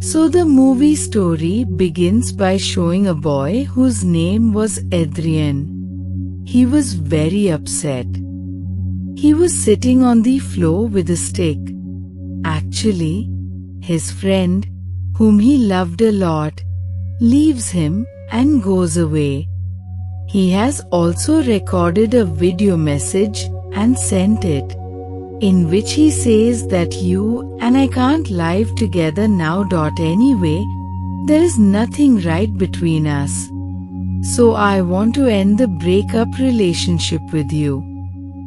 So the movie story begins by showing a boy whose name was Edrian. He was very upset. He was sitting on the floor with a stick. Actually, his friend, whom he loved a lot, leaves him and goes away. He has also recorded a video message and sent it, in which he says that you and I can't live together now. Anyway, there is nothing right between us. So I want to end the breakup relationship with you.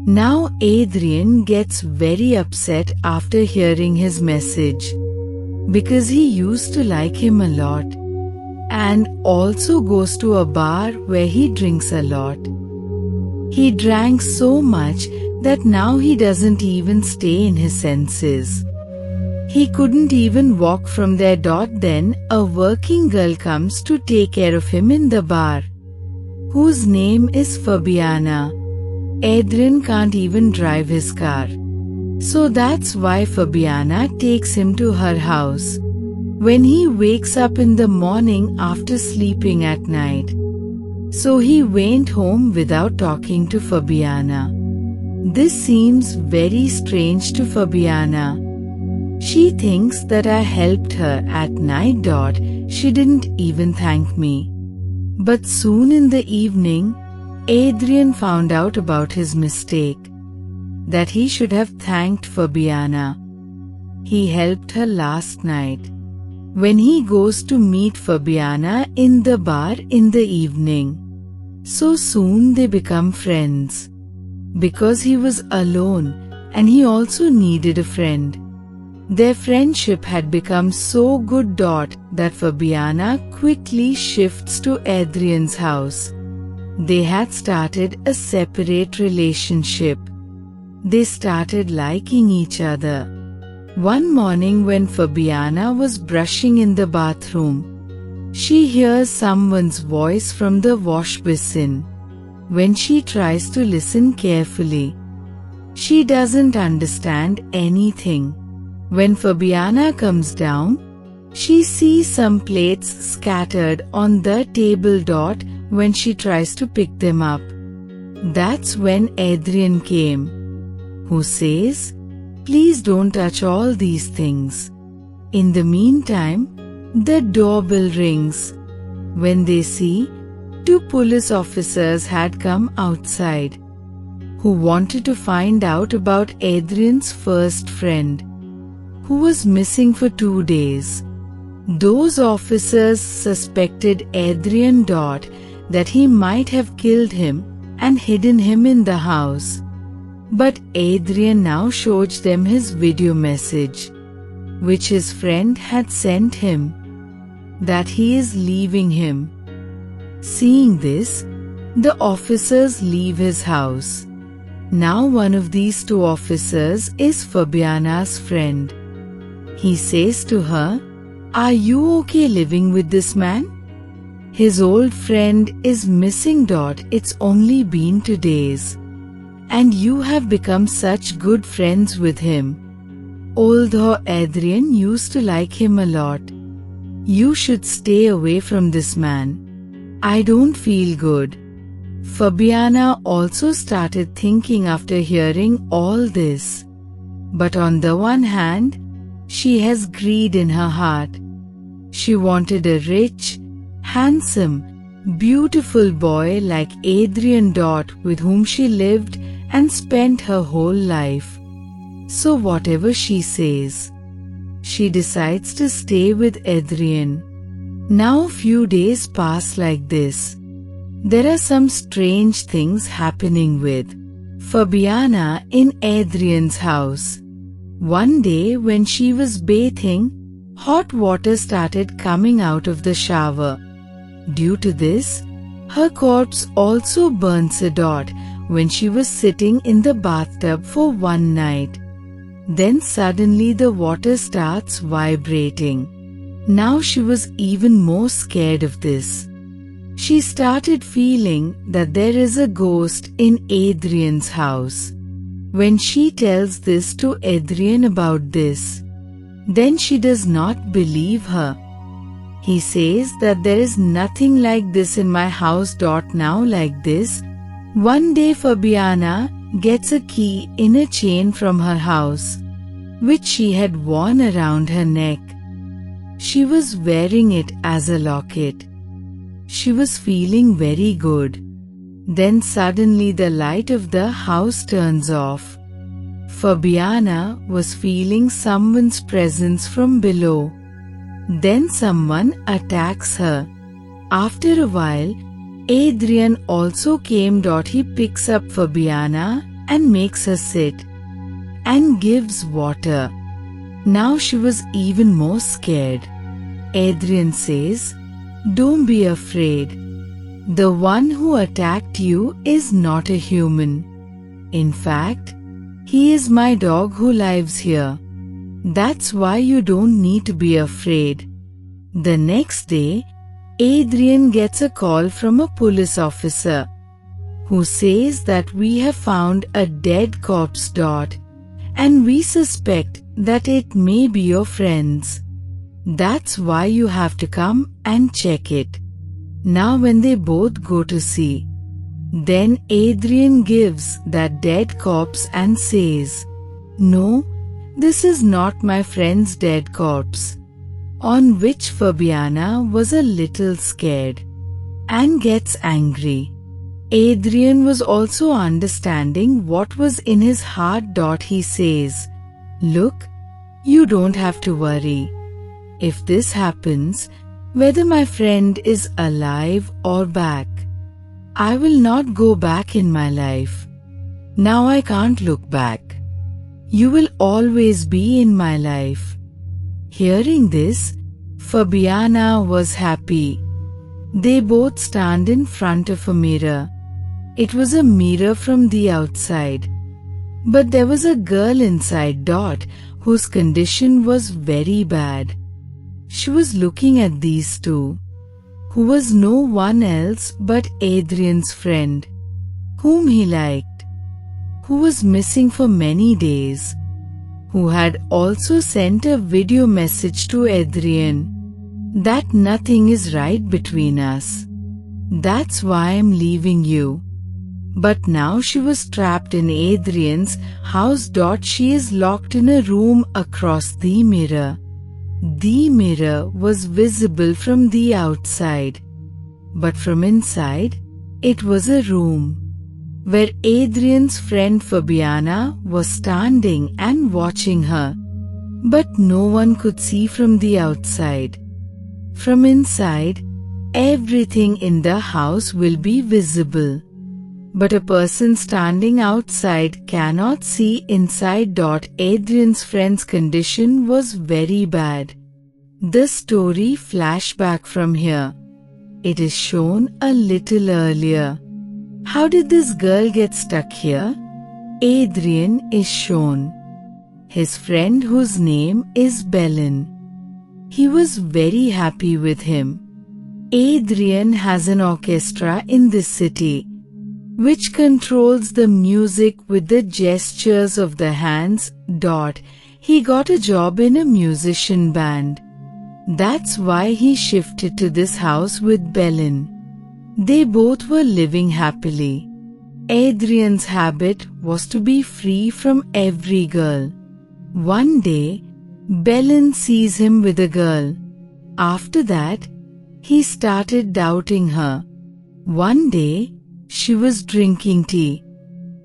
Now Edrian gets very upset after hearing his message, because he used to like him a lot, and also goes to a bar where he drinks a lot. He drank so much that now he doesn't even stay in his senses. He couldn't even walk from there. Then a working girl comes to take care of him in the bar, whose name is Fabiana. Edrian can't even drive his car, so that's why Fabiana takes him to her house when he wakes up in the morning after sleeping at night. So he went home without talking to Fabiana. This seems very strange to Fabiana. She thinks that I helped her at night. She didn't even thank me. But soon in the evening, Edrian found out about his mistake, that he should have thanked Fabiana. He helped her last night, when he goes to meet Fabiana in the bar in the evening. So soon they become friends, because he was alone and he also needed a friend. Their friendship had become so good that Fabiana quickly shifts to Edrian's house. They had started a separate relationship. They started liking each other. One morning when Fabiana was brushing in the bathroom, she hears someone's voice from the wash basin. When she tries to listen carefully, she doesn't understand anything. When Fabiana comes down, she sees some plates scattered on the table. When she tries to pick them up, that's when Edrian came, who says, "Please don't touch all these things." In the meantime, the doorbell rings. When they see, 2 police officers had come outside, who wanted to find out about Edrian's first friend, who was missing for 2 days. Those officers suspected Edrian that he might have killed him and hidden him in the house. But Edrian now showed them his video message, which his friend had sent him, that he is leaving him. Seeing this, the officers leave his house. Now one of these 2 officers is Fabiana's friend. He says to her, "Are you okay living with this man? His old friend is missing. It's only been 2 days. And you have become such good friends with him. Although Edrian used to like him a lot, you should stay away from this man. I don't feel good." Fabiana also started thinking after hearing all this. But on the one hand, she has greed in her heart. She wanted a rich, handsome, beautiful boy like Edrian, with whom she lived and spent her whole life. So whatever she says, she decides to stay with Edrian. Now few days pass like this. There are some strange things happening with Fabiana in Edrian's house. One day when she was bathing, hot water started coming out of the shower. Due to this, her corpse also burns a dot when she was sitting in the bathtub for one night. Then suddenly the water starts vibrating. Now she was even more scared of this. She started feeling that there is a ghost in Edrian's house. When she tells this to Edrian about this, Then she does not believe her. He says that there is nothing like this in my house. Now like this, one day Fabiana gets a key in a chain from her house, which she had worn around her neck. She was wearing it as a locket. She was feeling very good. Then suddenly the light of the house turns off. Fabiana was feeling someone's presence from below. Then someone attacks her. After a while, Edrian also came. He picks up Fabiana and makes her sit and gives water. Now she was even more scared. Edrian says, "Don't be afraid. The one who attacked you is not a human. In fact, he is my dog who lives here. That's why you don't need to be afraid." The next day, Edrian gets a call from a police officer who says that we have found a dead corpse. And we suspect that it may be your friends. That's why you have to come and check it. Now when they both go to see, then Edrian gives that dead corpse and says, "No, this is not my friend's dead corpse." On which Fabiana was a little scared and gets angry. Edrian was also understanding what was in his heart. He says, "Look, you don't have to worry. If this happens, whether my friend is alive or back, I will not go back in my life. Now I can't look back. You will always be in my life." Hearing this, Fabiana was happy. They both stand in front of a mirror. It was a mirror from the outside, but there was a girl inside. Whose condition was very bad. She was looking at these two, who was no one else but Edrian's friend, whom he liked, who was missing for many days, who had also sent a video message to Edrian that nothing is right between us. That's why I'm leaving you. But now she was trapped in Edrian's house. She is locked in a room across the mirror. The mirror was visible from the outside, but from inside, it was a room where Edrian's friend Fabiana was standing and watching her. But no one could see from the outside. From inside, everything in the house will be visible. But a person standing outside cannot see inside. Edrian's friend's condition was very bad. The story flashback from here. It is shown a little earlier. How did this girl get stuck here? Edrian is shown. His friend whose name is Belen. He was very happy with him. Edrian has an orchestra in this city, which controls the music with the gestures of the hands. He got a job in a musician band. That's why he shifted to this house with Belen. They both were living happily. Edrian's habit was to be free from every girl. One day, Belen sees him with a girl. After that, he started doubting her. One day, she was drinking tea.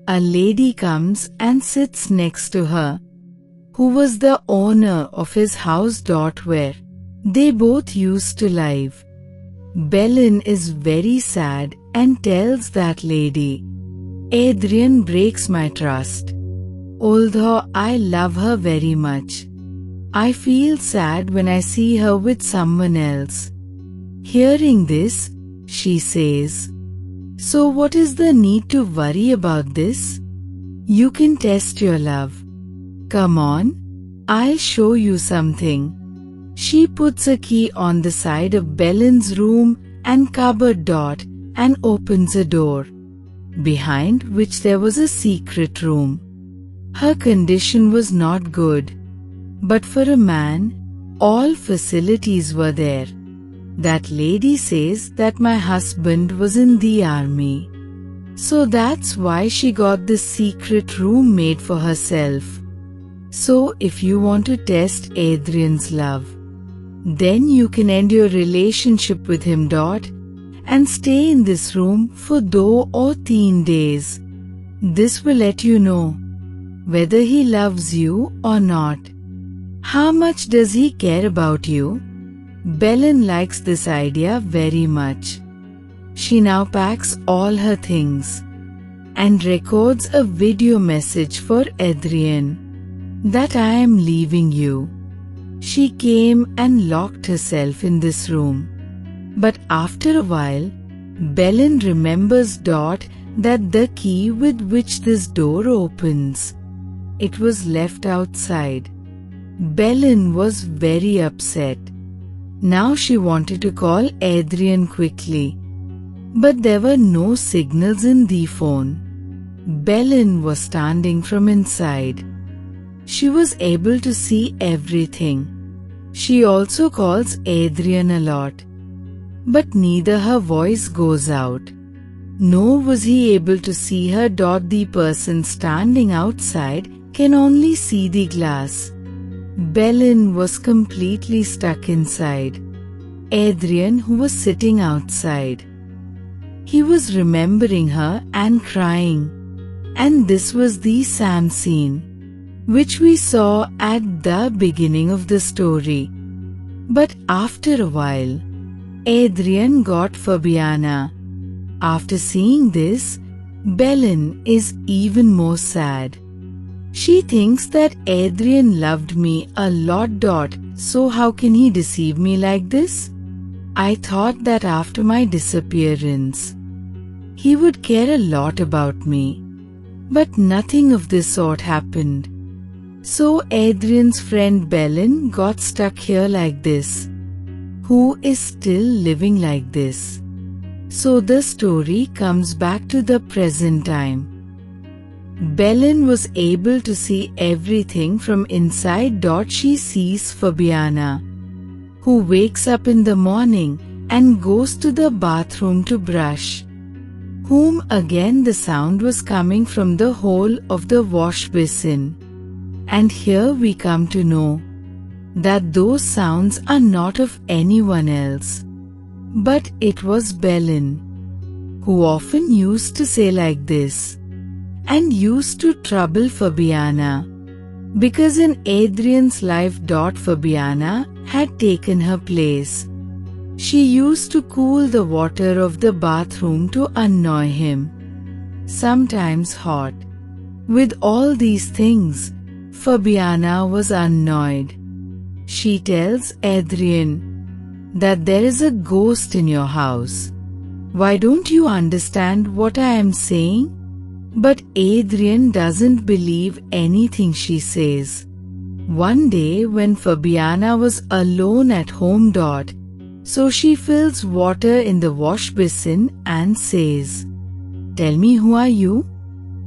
A lady comes and sits next to her, who was the owner of his house. Where they both used to live. Belen is very sad and tells that lady, "Edrian breaks my trust. Although I love her very much, I feel sad when I see her with someone else." Hearing this, she says, "So what is the need to worry about this? You can test your love. Come on, I'll show you something." She puts a key on the side of Belen's room and cupboard. And opens a door, behind which there was a secret room. Her condition was not good. But for a man, all facilities were there. That lady says that my husband was in the army. So that's why she got this secret room made for herself. So if you want to test Edrian's love, then you can end your relationship with him. And stay in this room for 2 or 3 days. This will let you know whether he loves you or not. How much does he care about you? Belen likes this idea very much. She now packs all her things and records a video message for Edrian that I am leaving you. She came and locked herself in this room. But after a while, Belen remembers that the key with which this door opens, it was left outside. Belen was very upset. Now she wanted to call Edrian quickly, but there were no signals in the phone. Belen was standing from inside. She was able to see everything. She also calls Edrian a lot, but neither her voice goes out, nor was he able to see her. The person standing outside can only see the glass. Belen was completely stuck inside. Edrian, who was sitting outside, he was remembering her and crying. And this was the same scene which we saw at the beginning of the story. But after a while, Edrian got Fabiana. After seeing this, Belen is even more sad. She thinks that Edrian loved me a lot. So how can he deceive me like this? I thought that after my disappearance, he would care a lot about me. But nothing of this sort happened. So Edrian's friend Belen got stuck here like this, who is still living like this. So the story comes back to the present time. Belen was able to see everything from inside. She sees Fabiana, who wakes up in the morning and goes to the bathroom to brush, whom again the sound was coming from the hole of the wash basin. And here we come to know that those sounds are not of anyone else, but it was Belen, who often used to say like this, and used to trouble Fabiana, because in Edrian's life, Fabiana had taken her place. She used to cool the water of the bathroom to annoy him, sometimes hot. With all these things, Fabiana was annoyed. She tells Edrian that there is a ghost in your house. Why don't you understand what I am saying? But Edrian doesn't believe anything she says. One day when Fabiana was alone at home, so she fills water in the wash basin and says, "Tell me, who are you?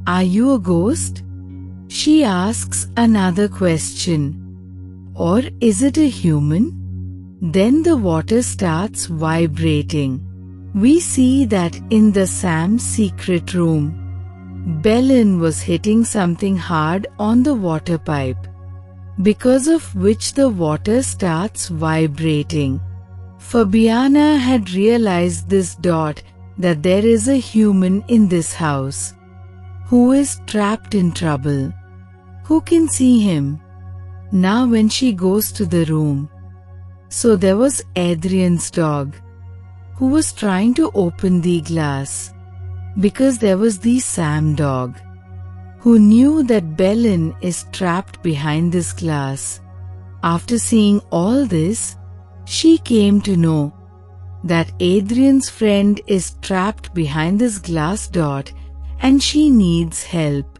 Are you a ghost?" She asks another question, "Or is it a human?" Then the water starts vibrating. We see that in the Sam's secret room, Belen was hitting something hard on the water pipe, because of which the water starts vibrating. Fabiana had realized this, that there is a human in this house, who is trapped in trouble. Who can see him? Now when she goes to the room, so there was Edrian's dog, who was trying to open the glass, because there was the Sam dog, who knew that Belen is trapped behind this glass. After seeing all this, she came to know that Edrian's friend is trapped behind this glass, and she needs help.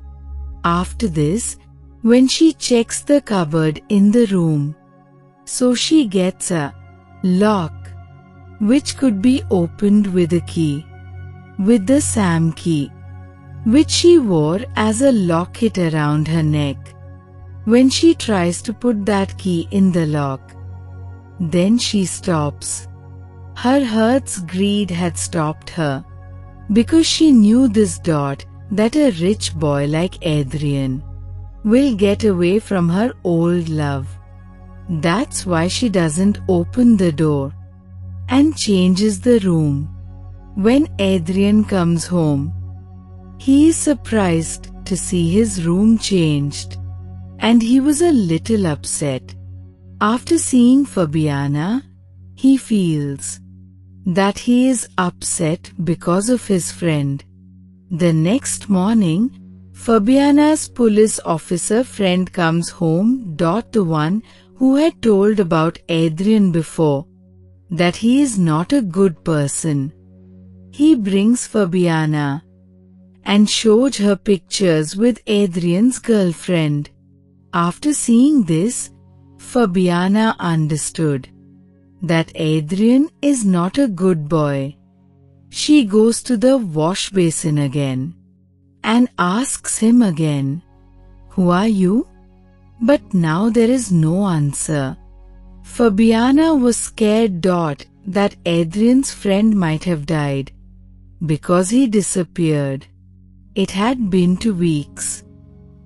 After this, when she checks the cupboard in the room, so she gets a lock, which could be opened with a key, with the Sam key, which she wore as a locket around her neck. when she tries to put that key in the lock. Then she stops. Her heart's greed had stopped her, because she knew this that a rich boy like Edrian will get away from her old love. That's why she doesn't open the door and changes the room. When Edrian comes home, he is surprised to see his room changed, and he was a little upset. After seeing Fabiana, he feels that he is upset because of his friend. The next morning, Fabiana's police officer friend comes home. The one who had told about Edrian before, that he is not a good person. He brings Fabiana and showed her pictures with Edrian's girlfriend. After seeing this, Fabiana understood that Edrian is not a good boy. She goes to the wash basin again and asks him again, "Who are you?" But now there is no answer. Fabiana was scared that Edrian's friend might have died because he disappeared. It had been 2 weeks.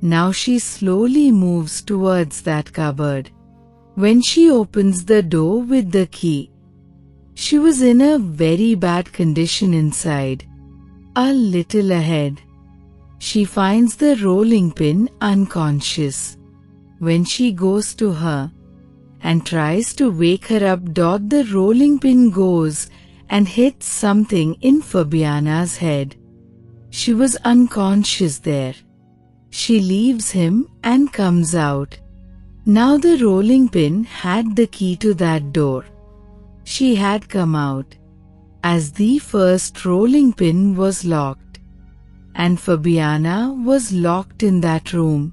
Now she slowly moves towards that cupboard. When she opens the door with the key, she was in a very bad condition inside. A little ahead, she finds the rolling pin unconscious. When she goes to her and tries to wake her up, the rolling pin goes and hits something in Fabiana's head. She was unconscious there. She leaves him and comes out. Now the rolling pin had the key to that door. She had come out as the first rolling pin was locked, and Fabiana was locked in that room.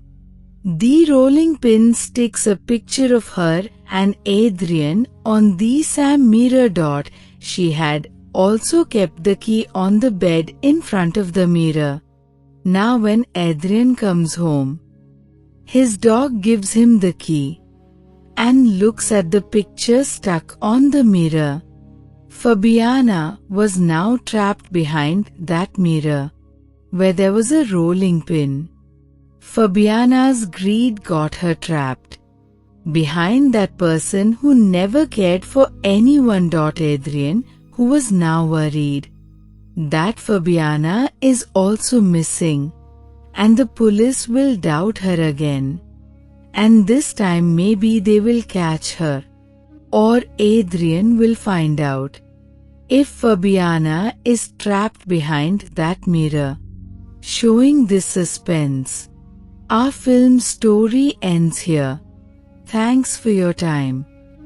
The rolling pin sticks a picture of her and Edrian on the same mirror. She had also kept the key on the bed in front of the mirror. Now when Edrian comes home, his dog gives him the key and looks at the picture stuck on the mirror. Fabiana was now trapped behind that mirror, where there was a rolling pin. Fabiana's greed got her trapped behind that person who never cared for anyone. Edrian, who was now worried that Fabiana is also missing, and the police will doubt her again. And this time maybe they will catch her, or Edrian will find out if Fabiana is trapped behind that mirror. Showing this suspense, our film story ends here. Thanks for your time.